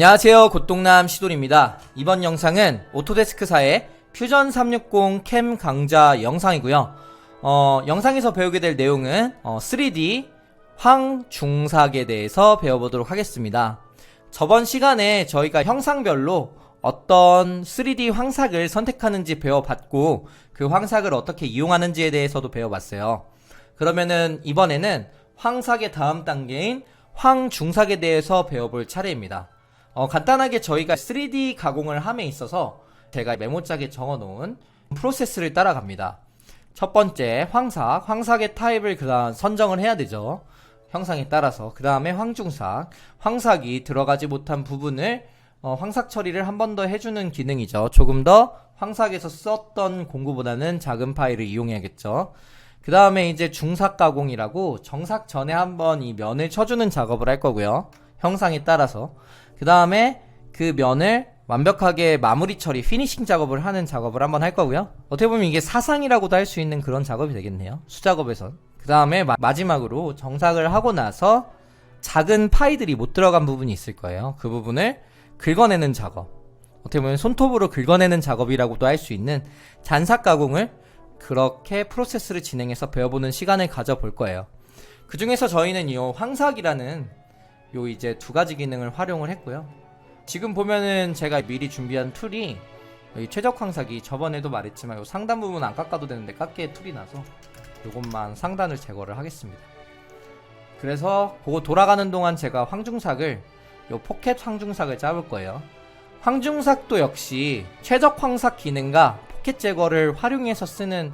안녕하세요, 곧동남 시돌입니다. 이번 영상은 오토데스크사의 퓨전 360 캠 강좌 영상이고요. 영상에서 배우게 될 내용은 3D 황중삭에 대해서 배워보도록 하겠습니다. 저번 시간에 저희가 형상별로 어떤 3D 황삭을 선택하는지 배워봤고, 그 황삭을 어떻게 이용하는지에 대해서도 배워봤어요. 그러면은 이번에는 황삭의 다음 단계인 황중삭에 대해서 배워볼 차례입니다. 간단하게 저희가 3D 가공을 함에 있어서 제가 메모장에 적어놓은 프로세스를 따라갑니다. 첫 번째 황삭의 타입을 그다음 선정을 해야 되죠. 형상에 따라서. 그 다음에 황중삭, 황삭이 들어가지 못한 부분을 황삭 처리를 한 번 더 해주는 기능이죠. 조금 더 황삭에서 썼던 공구보다는 작은 파일을 이용해야겠죠. 그 다음에 이제 중삭 가공이라고 정삭 전에 한번 이 면을 쳐주는 작업을 할 거고요. 형상에 따라서. 그 다음에 그 면을 완벽하게 마무리 처리, 피니싱 작업을 하는 작업을 한번 할 거고요. 어떻게 보면 이게 사상이라고도 할 수 있는 그런 작업이 되겠네요. 수작업에선. 그 다음에 마지막으로 정삭을 하고 나서 작은 파이들이 못 들어간 부분이 있을 거예요. 그 부분을 긁어내는 작업. 어떻게 보면 손톱으로 긁어내는 작업이라고도 할 수 있는 잔삭 가공을 그렇게 프로세스를 진행해서 배워보는 시간을 가져볼 거예요. 그 중에서 저희는 이 황삭이라는 요 이제 두 가지 기능을 활용을 했고요. 지금 보면은 제가 미리 준비한 툴이 최적 황삭이 저번에도 말했지만 요 상단 부분 안 깎아도 되는데 깎기에 툴이 나서 요것만 상단을 제거를 하겠습니다. 그래서 그거 돌아가는 동안 제가 황중삭을 요 포켓 황중삭을 잡을 거예요. 황중삭도 역시 최적 황삭 기능과 포켓 제거를 활용해서 쓰는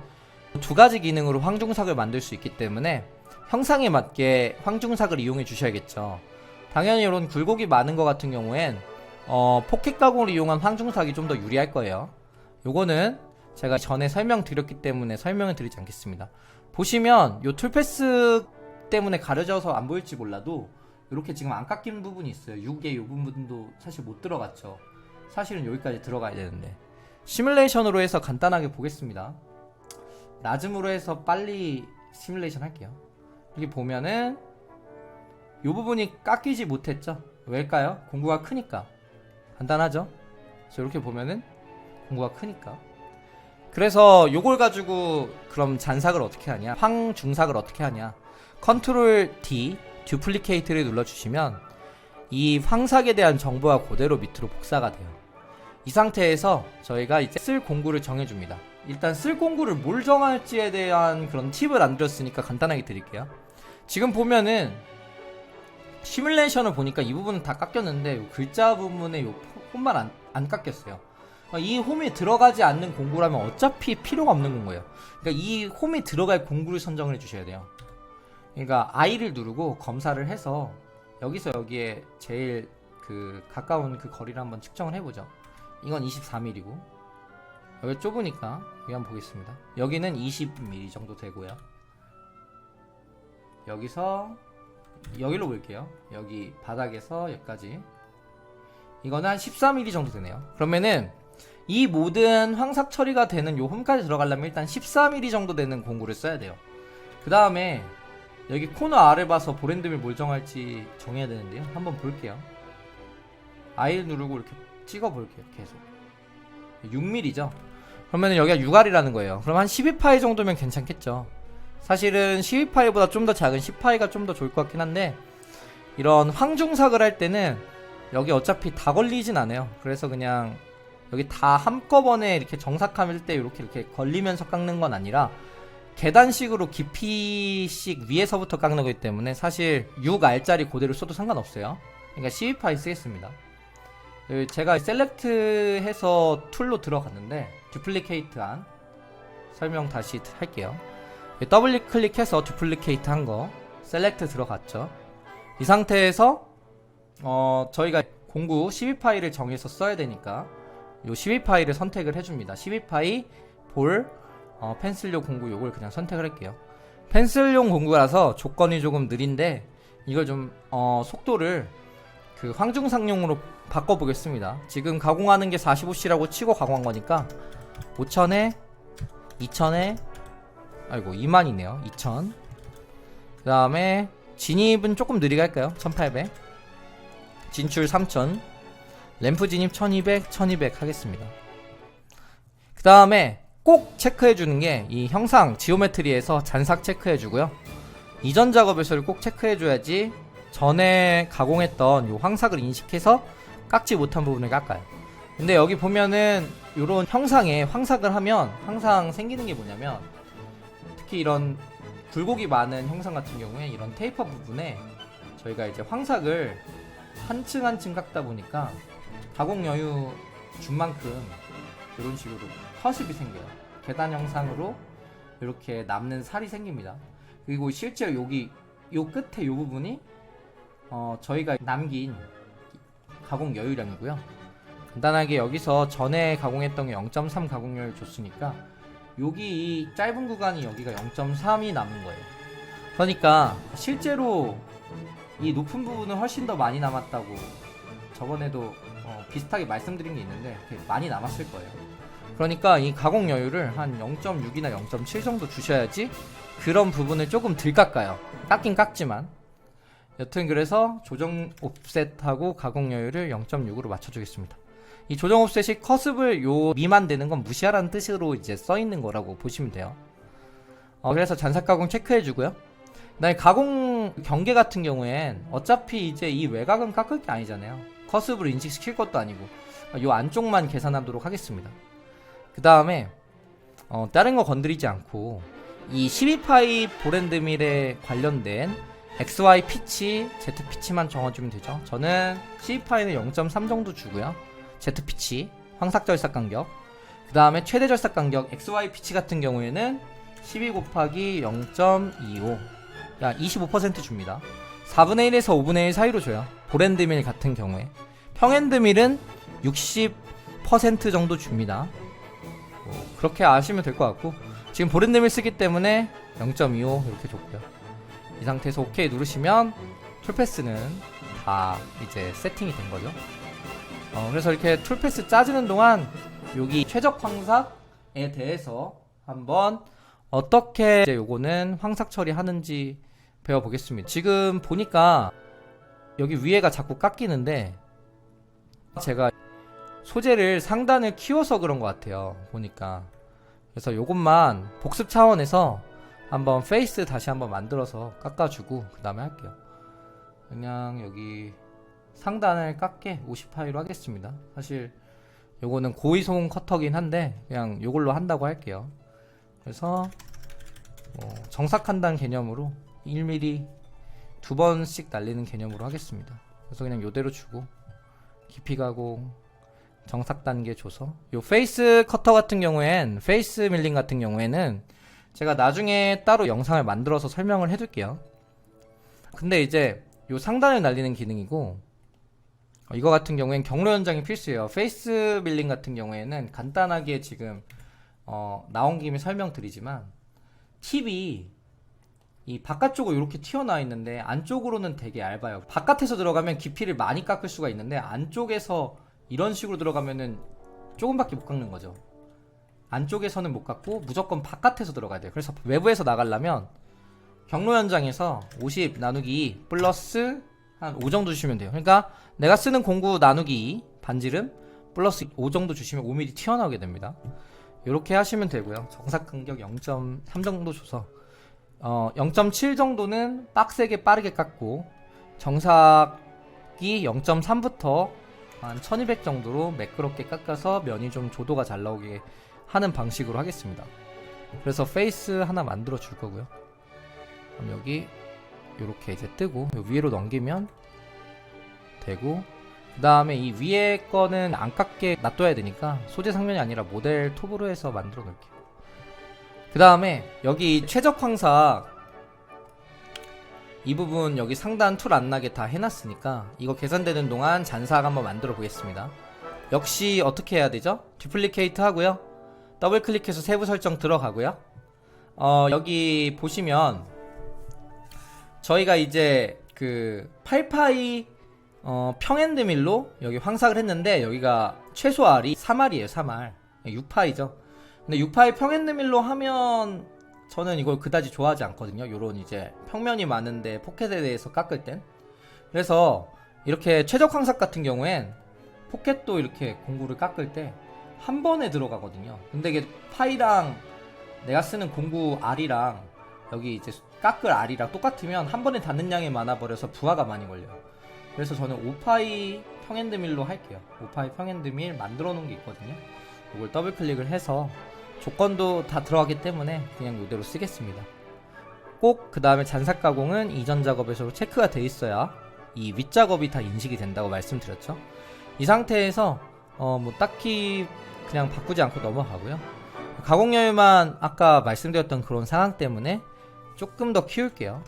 두 가지 기능으로 황중삭을 만들 수 있기 때문에 형상에 맞게 황중삭을 이용해 주셔야겠죠. 당연히 이런 굴곡이 많은 것 같은 경우엔 포켓 가공을 이용한 황중삭이 좀 더 유리할 거예요. 요거는 제가 전에 설명드렸기 때문에 설명을 드리지 않겠습니다. 보시면 요 툴패스 때문에 가려져서 안 보일지 몰라도 이렇게 지금 안 깎인 부분이 있어요. 6의 요 부분도 사실 못 들어갔죠. 사실은 여기까지 들어가야 되는데. 시뮬레이션으로 해서 간단하게 보겠습니다. 낮음으로 해서 빨리 시뮬레이션 할게요. 여기 보면은 이 부분이 깎이지 못했죠. 왜일까요? 공구가 크니까. 간단하죠? 그래서 이렇게 보면은 공구가 크니까. 그래서 요걸 가지고 그럼 잔삭을 어떻게 하냐, 황중삭을 어떻게 하냐, 컨트롤 D 듀플리케이트를 눌러주시면 이 황삭에 대한 정보가 그대로 밑으로 복사가 돼요. 이 상태에서 저희가 이제 쓸 공구를 정해줍니다. 일단 쓸 공구를 뭘 정할지에 대한 그런 팁을 안 드렸으니까 간단하게 드릴게요. 지금 보면은 시뮬레이션을 보니까 이 부분은 다 깎였는데 요 글자 부분에 요 홈만 안 깎였어요. 이 홈이 들어가지 않는 공구라면 어차피 필요가 없는 공구예요. 그러니까 이 홈이 들어갈 공구를 선정을 해주셔야 돼요. 그러니까 I를 누르고 검사를 해서 여기서 여기에 제일 그 가까운 그 거리를 한번 측정을 해보죠. 이건 24mm고 여기 좁으니까 여기 한번 보겠습니다. 여기는 20mm 정도 되고요. 여기서 여기로 볼게요. 여기 바닥에서 여기까지 이거는 한 14mm 정도 되네요. 그러면은 이 모든 황삭 처리가 되는 요 홈까지 들어가려면 일단 14mm 정도 되는 공구를 써야 돼요. 그 다음에 여기 코너 아래 봐서 보랜드밀 뭘 정할지 정해야 되는데요. 한번 볼게요. I를 누르고 이렇게 찍어 볼게요. 계속 6mm죠. 그러면은 여기가 6R이라는 거예요. 그럼 한 12파이 정도면 괜찮겠죠. 사실은 12파이보다 좀 더 작은 10파이가 좀 더 좋을 것 같긴 한데, 이런 황중삭을 할 때는 여기 어차피 다 걸리진 않아요. 그래서 그냥 여기 다 한꺼번에 이렇게 정삭할 때 이렇게 걸리면서 깎는 건 아니라 계단식으로 깊이씩 위에서부터 깎는 거기 때문에 사실 6R짜리 그대로 써도 상관없어요. 그러니까 12파이 쓰겠습니다. 제가 셀렉트 해서 툴로 들어갔는데 듀플리케이트 한 설명 다시 할게요. 더블 클릭해서 듀플리케이트 한 거 셀렉트 들어갔죠. 이 상태에서 저희가 공구 12파이를 정해서 써야 되니까 요 12파이를 선택을 해줍니다. 12파이 볼 펜슬용 공구 요걸 그냥 선택을 할게요. 펜슬용 공구라서 조건이 조금 느린데 이걸 좀 속도를 그 황중삭용으로 바꿔보겠습니다. 지금 가공하는 게 45C라고 치고 가공한 거니까 5000에 2000에 아이고 2만이네요. 2000. 그 다음에 진입은 조금 느리게 할까요? 1800. 진출 3000. 램프 진입 1200, 1200 하겠습니다. 그 다음에 꼭 체크해주는 게 이 형상 지오메트리에서 잔삭 체크해주고요. 이전 작업에서를 꼭 체크해줘야지 전에 가공했던 요 황삭을 인식해서 깎지 못한 부분을 깎아요. 근데 여기 보면은 요런 형상에 황삭을 하면 항상 생기는 게 뭐냐면, 특히 이런 굴곡이 많은 형상 같은 경우에 이런 테이퍼 부분에 저희가 이제 황삭을 한 층 한 층 깎다 보니까 가공 여유 준 만큼 이런 식으로 커습이 생겨요. 계단 형상으로 이렇게 남는 살이 생깁니다. 그리고 실제 여기 요 끝에 요 부분이 저희가 남긴 가공 여유량이고요. 간단하게 여기서 전에 가공했던 게 0.3 가공률 줬으니까 여기 이 짧은 구간이 여기가 0.3이 남은 거예요. 그러니까 실제로 이 높은 부분은 훨씬 더 많이 남았다고 저번에도 비슷하게 말씀드린 게 있는데 많이 남았을 거예요. 그러니까 이 가공 여유를 한 0.6이나 0.7 정도 주셔야지 그런 부분을 조금 덜 깎아요. 깎긴 깎지만. 여튼 그래서 조정 옵셋하고 가공 여유를 0.6으로 맞춰주겠습니다. 이 조정 옵셋이 커습을 요 미만 되는 건 무시하라는 뜻으로 이제 써있는 거라고 보시면 돼요. 그래서 잔삭 가공 체크해주고요. 그다음에 가공 경계 같은 경우엔 어차피 이제 이 외곽은 깎을 게 아니잖아요. 커습을 인식시킬 것도 아니고 요 안쪽만 계산하도록 하겠습니다. 그 다음에 다른 거 건드리지 않고 이 12파이 보랜드밀에 관련된 XY 피치, Z 피치만 정해주면 되죠. 저는 12파이는 0.3 정도 주고요. Z 피치, 황삭 절삭 간격. 그 다음에 최대 절삭 간격 XY 피치 같은 경우에는 12 곱하기 0.25, 약 25% 줍니다. 4분의 1에서 5분의 1 사이로 줘요. 보랜드밀 같은 경우에. 평핸드밀은 60% 정도 줍니다. 그렇게 아시면 될 것 같고, 지금 보랜드밀 쓰기 때문에 0.25 이렇게 줬고요. 이 상태에서 OK 누르시면 툴패스는 다 이제 세팅이 된 거죠. 그래서 이렇게 툴패스 짜주는 동안 여기 최적 황삭에 대해서 한번 어떻게 이제 요거는 황삭 처리하는지 배워보겠습니다. 지금 보니까 여기 위에가 자꾸 깎이는데 제가 소재를 상단을 키워서 그런 것 같아요. 보니까. 그래서 요것만 복습 차원에서 한번 페이스 다시 한번 만들어서 깎아주고 그 다음에 할게요. 그냥 여기 상단을 깎게 50파이로 하겠습니다. 사실 요거는 고이송 커터긴 한데 그냥 요걸로 한다고 할게요. 그래서 정삭한다는 개념으로 1mm 두 번씩 날리는 개념으로 하겠습니다. 그래서 그냥 요대로 주고 깊이 가공 정삭 단계 줘서, 요 페이스 커터 같은 경우엔, 페이스 밀링 같은 경우에는 제가 나중에 따로 영상을 만들어서 설명을 해둘게요. 근데 이제 요 상단을 날리는 기능이고, 이거 같은 경우엔 경로 연장이 필수예요. 페이스 밀링 같은 경우에는 간단하게 지금 나온 김에 설명드리지만, 팁이 이 바깥쪽으로 이렇게 튀어나와 있는데 안쪽으로는 되게 얇아요. 바깥에서 들어가면 깊이를 많이 깎을 수가 있는데 안쪽에서 이런 식으로 들어가면은 조금밖에 못 깎는 거죠. 안쪽에서는 못 깎고 무조건 바깥에서 들어가야 돼요. 그래서 외부에서 나가려면 경로 연장에서 50 나누기 2 플러스 한 5 정도 주시면 돼요. 그러니까 내가 쓰는 공구 나누기 2 반지름 플러스 5 정도 주시면 5mm 튀어나오게 됩니다. 이렇게 하시면 되고요. 정삭 간격 0.3 정도 줘서 0.7 정도는 빡세게 빠르게 깎고, 정삭이 0.3부터 한 1200 정도로 매끄럽게 깎아서 면이 좀 조도가 잘 나오게 하는 방식으로 하겠습니다. 그래서 페이스 하나 만들어 줄 거고요. 그럼 여기 이렇게 이제 뜨고 위로 넘기면 되고, 그 다음에 이 위에 거는 안 깎게 놔둬야 되니까 소재 상면이 아니라 모델 톱으로 해서 만들어 놓을게요. 그 다음에 여기 최적 황삭 이 부분 여기 상단 툴 안 나게 다 해놨으니까 이거 계산되는 동안 잔삭 한번 만들어 보겠습니다. 역시 어떻게 해야 되죠? 듀플리케이트 하고요. 더블 클릭해서 세부 설정 들어가고요. 여기 보시면 저희가 이제 그 8파이 평핸드밀로 여기 황삭을 했는데 여기가 최소 R이 3R이에요. 3R 6파이죠. 근데 6파이 평핸드밀로 하면 저는 이걸 그다지 좋아하지 않거든요. 요런 이제 평면이 많은데 포켓에 대해서 깎을 땐. 그래서 이렇게 최적 황삭 같은 경우엔 포켓도 이렇게 공구를 깎을 때 한 번에 들어가거든요. 근데 이게 파이랑 내가 쓰는 공구 R이랑 여기 이제 깎을 R이랑 똑같으면 한 번에 닿는 양이 많아버려서 부하가 많이 걸려요. 그래서 저는 5파이 평핸드밀로 할게요. 5파이 평핸드밀 만들어 놓은 게 있거든요. 이걸 더블 클릭을 해서 조건도 다 들어가기 때문에 그냥 이대로 쓰겠습니다. 꼭 그 다음에 잔삭 가공은 이전 작업에서 체크가 돼 있어야 이 윗작업이 다 인식이 된다고 말씀드렸죠. 이 상태에서 뭐 딱히 그냥 바꾸지 않고 넘어가고요. 가공 여유만 아까 말씀드렸던 그런 상황 때문에 조금 더 키울게요.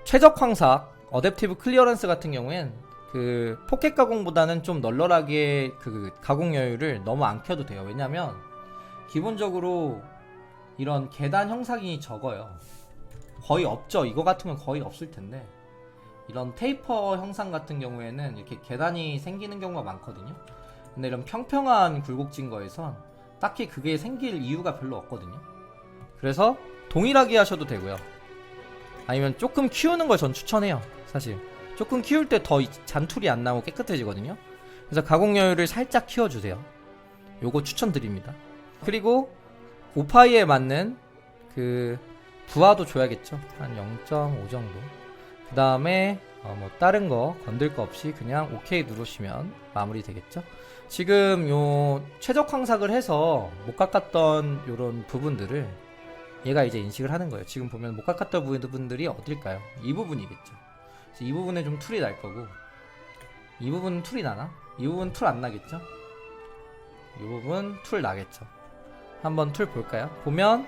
최적 황삭, 어댑티브 클리어런스 같은 경우엔 그 포켓 가공보다는 좀 널널하게 그 가공 여유를 너무 안 켜도 돼요. 왜냐면 기본적으로 이런 계단 형상이 적어요. 거의 없죠. 이거 같은 건 거의 없을 텐데 이런 테이퍼 형상 같은 경우에는 이렇게 계단이 생기는 경우가 많거든요. 근데 이런 평평한 굴곡진 거에선 딱히 그게 생길 이유가 별로 없거든요. 그래서 동일하게 하셔도 되고요. 아니면 조금 키우는 걸 전 추천해요. 사실 조금 키울 때 더 잔툴이 안 나오고 깨끗해지거든요. 그래서 가공 여유를 살짝 키워주세요. 요거 추천드립니다. 그리고 5파이에 맞는 그 부하도 줘야겠죠. 한 0.5 정도. 그 다음에 뭐 다른 거 건들 거 없이 그냥 OK 누르시면 마무리 되겠죠. 지금 요 최적 황삭을 해서 못 깎았던 요런 부분들을 얘가 이제 인식을 하는 거예요. 지금 보면 못 깎았던 부분들이 어딜까요? 이 부분이겠죠. 그래서 이 부분에 좀 툴이 날 거고, 이 부분 툴이 나나? 이 부분 툴 안 나겠죠? 이 부분 툴 나겠죠. 한번 툴 볼까요? 보면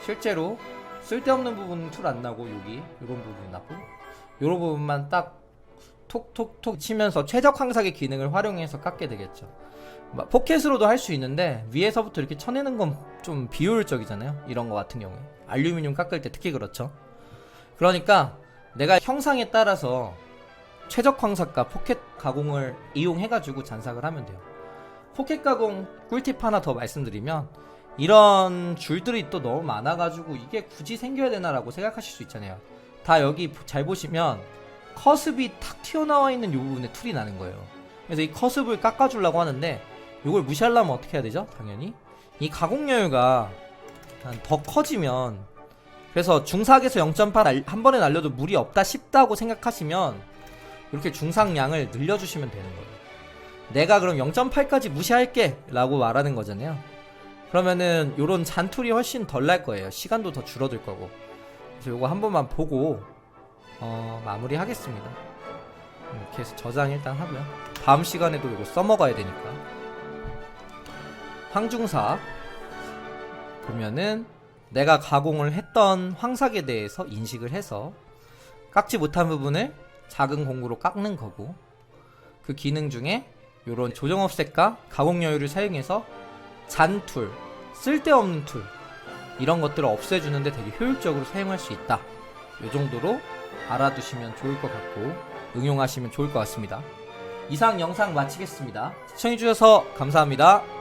실제로 쓸데없는 부분은 툴 안 나고 여기 이런 부분 나고 이런 부분만 딱 톡톡톡 치면서 최적 황삭의 기능을 활용해서 깎게 되겠죠. 포켓으로도 할 수 있는데 위에서부터 이렇게 쳐내는 건 좀 비효율적이잖아요. 이런 거 같은 경우에 알루미늄 깎을 때 특히 그렇죠. 그러니까 내가 형상에 따라서 최적 황삭과 포켓 가공을 이용해가지고 잔삭을 하면 돼요. 포켓 가공 꿀팁 하나 더 말씀드리면 이런 줄들이 또 너무 많아가지고 이게 굳이 생겨야 되나라고 생각하실 수 있잖아요. 다 여기 잘 보시면 커습이 탁 튀어나와 있는 이 부분에 툴이 나는 거예요. 그래서 이 커습을 깎아주려고 하는데 이걸 무시하려면 어떻게 해야 되죠? 당연히 이 가공 여유가 더 커지면, 그래서 중삭에서 0.8 한 번에 날려도 무리 없다 싶다고 생각하시면 이렇게 중삭량을 늘려주시면 되는 거예요. 내가 그럼 0.8까지 무시할게 라고 말하는 거잖아요. 그러면은 요런 잔툴이 훨씬 덜 날 거예요. 시간도 더 줄어들 거고. 그래서 요거 한 번만 보고 마무리 하겠습니다. 이렇게 해서 저장 일단 하고요. 다음 시간에도 요거 써먹어야 되니까. 황중삭 보면은 내가 가공을 했던 황삭에 대해서 인식을 해서 깎지 못한 부분을 작은 공구로 깎는 거고, 그 기능 중에 요런 조정 offset과 가공 여유를 사용해서 잔툴, 쓸데없는 툴 이런 것들을 없애주는데 되게 효율적으로 사용할 수 있다. 요 정도로 알아두시면 좋을 것 같고 응용하시면 좋을 것 같습니다. 이상 영상 마치겠습니다. 시청해주셔서 감사합니다.